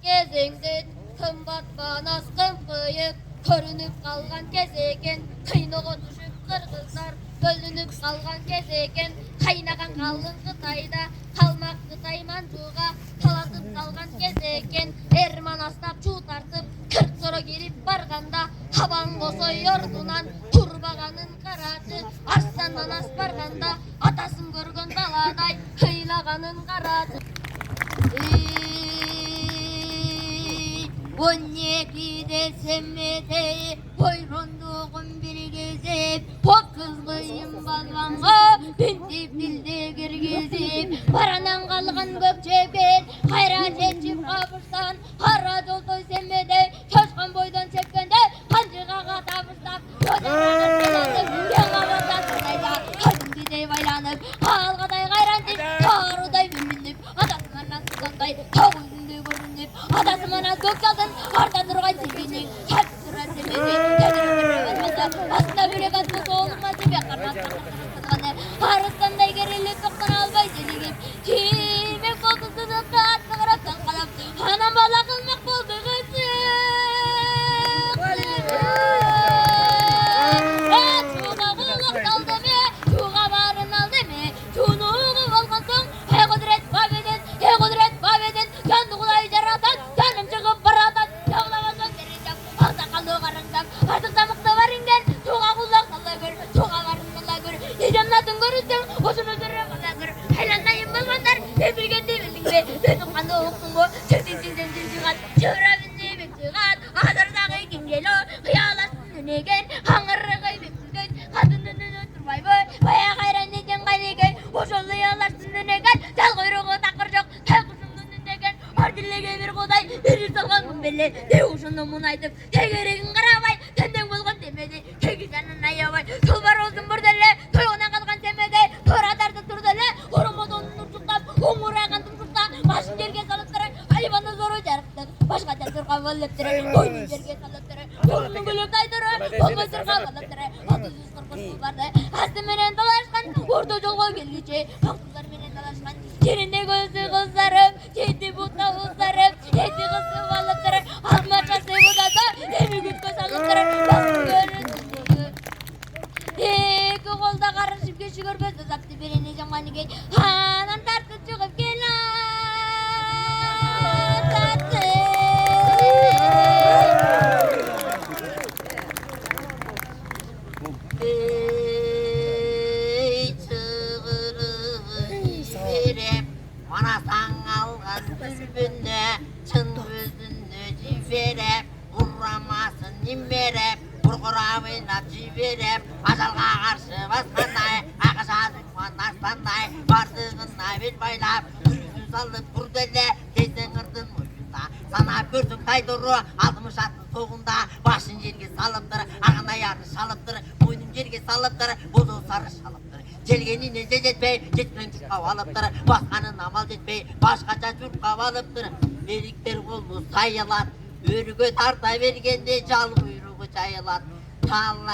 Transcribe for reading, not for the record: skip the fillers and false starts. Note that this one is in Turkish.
кезеңден қымбат банас қымқиып көрініп қалған кез екен қиныға түсіп қырғыздар бөлініп қалған кез екен қайнаған қалың Қытайда қалмақ Қытай манжуға талатып салған кез екен ерман астап шу тартып қырық сора келіп барғанда хабан қосой ордынан құрбағанын қарады арыстаннан ас барғанда атасын көрген баладай қилағанын қарады. 12'de semmede boyronluğum bir gezip o kızgıyım balvanğa bintip dilde girgizip paranan kalgan gökçeber hayrat etip kapırsan hara doldoy semmede çoşkan boydan çekende kancığa tabırsak yodağa selanıp yağa basasınayla kalbim gidey baylanıp halgaday gayrantif taruday bimbinip adasından sudanday tağın Adası mana gökçaldın, arda durgan silginin Hep duran demedi, tedirgin Aslında bürek atması olmaz gibi Karnasını Arıstanday gerilip toktan albay deligip Kimek oldu sızıkta atlı qaraptan qalap Anam bala kılmak boldu kızı Çuğa kuluk dal deme, çuğa barın al deme Çuğunuğu olgan son, hey kudret babedin, hey kudret babedin Yandı kulay jaratan, canım çıkıp baratan Yağlaman son vereceğim, alta kaldığı karıngdan Artık da mıktı var ingen, çuğa kulak salla gör Çuğa varın salla gör, yiyeceğim natın görürsün Uzun üzerine kala gör, haylandayım bulmanlar Tepilgendi bilin be, benim kanı oktun bu Çetin çıkat, çığıra bindi bir çıkat Adırdağı kim gelo, hıyalasın önegen Hangırı kaybettirgen, kadının önü durmay boy Baya gayran neden gayregen, hoşollu yağlarsın önegen Tel kuyruğu takır yok, tel kuşumdun önegen Ardillege bir koday, verir salgan kumbelle De uşundu mun aytıp, tegeregin qarabay Tenden bolgan demedi, tegi canın ayabay Tulbar olsun burdelle, toyuna kalgan temede Tora atardı turdelle, horomod onun urçuktap Umura kandım çukta, başın yerge salıptırı Hayvanı zoru jarıktır, başka tersurka völlüptürü Boynun yerge salıptırı, yolunun gülük aydırı Olmay sırka völlüptürü, 30-40 vardı Astı menen dalaşkan, orta jolga gelgiçe Haksızlar menen dalaşkan, yerinde gözü kızlarım Yedi bu tavuklarım, yedi kızı balıkları Almaçası bu da da, emi gütkö salıkları Basın görünsün İki kolda karışıp geçi görmez Zaptı birini zamanı gel Hanan tartı çıkıp gel Tatlı Ey çığırı verip Manasan algan dürbünde Çın özünde civerep Vurramasın nimberep Kurkuravıyla civerep Ajalga karşı baskanday Akışa düşman aslanday Bardığında bir baylap Sürüsü salıp kurdele Teyzen kırdın ucunda Sana görsün kaydırı 60 atlı soğunda Başın yerge salıptır Ağın ayarını salıptır Boynun yerge salıptır Bozu sarı salıptır Jelgenine jetpey, jetmen çurka alıptır Baskanın amal jetpey, başkaça çurka alıptır Erikler oldu sayılar Örgü tarta vergende çal buyruğu çayılar Talla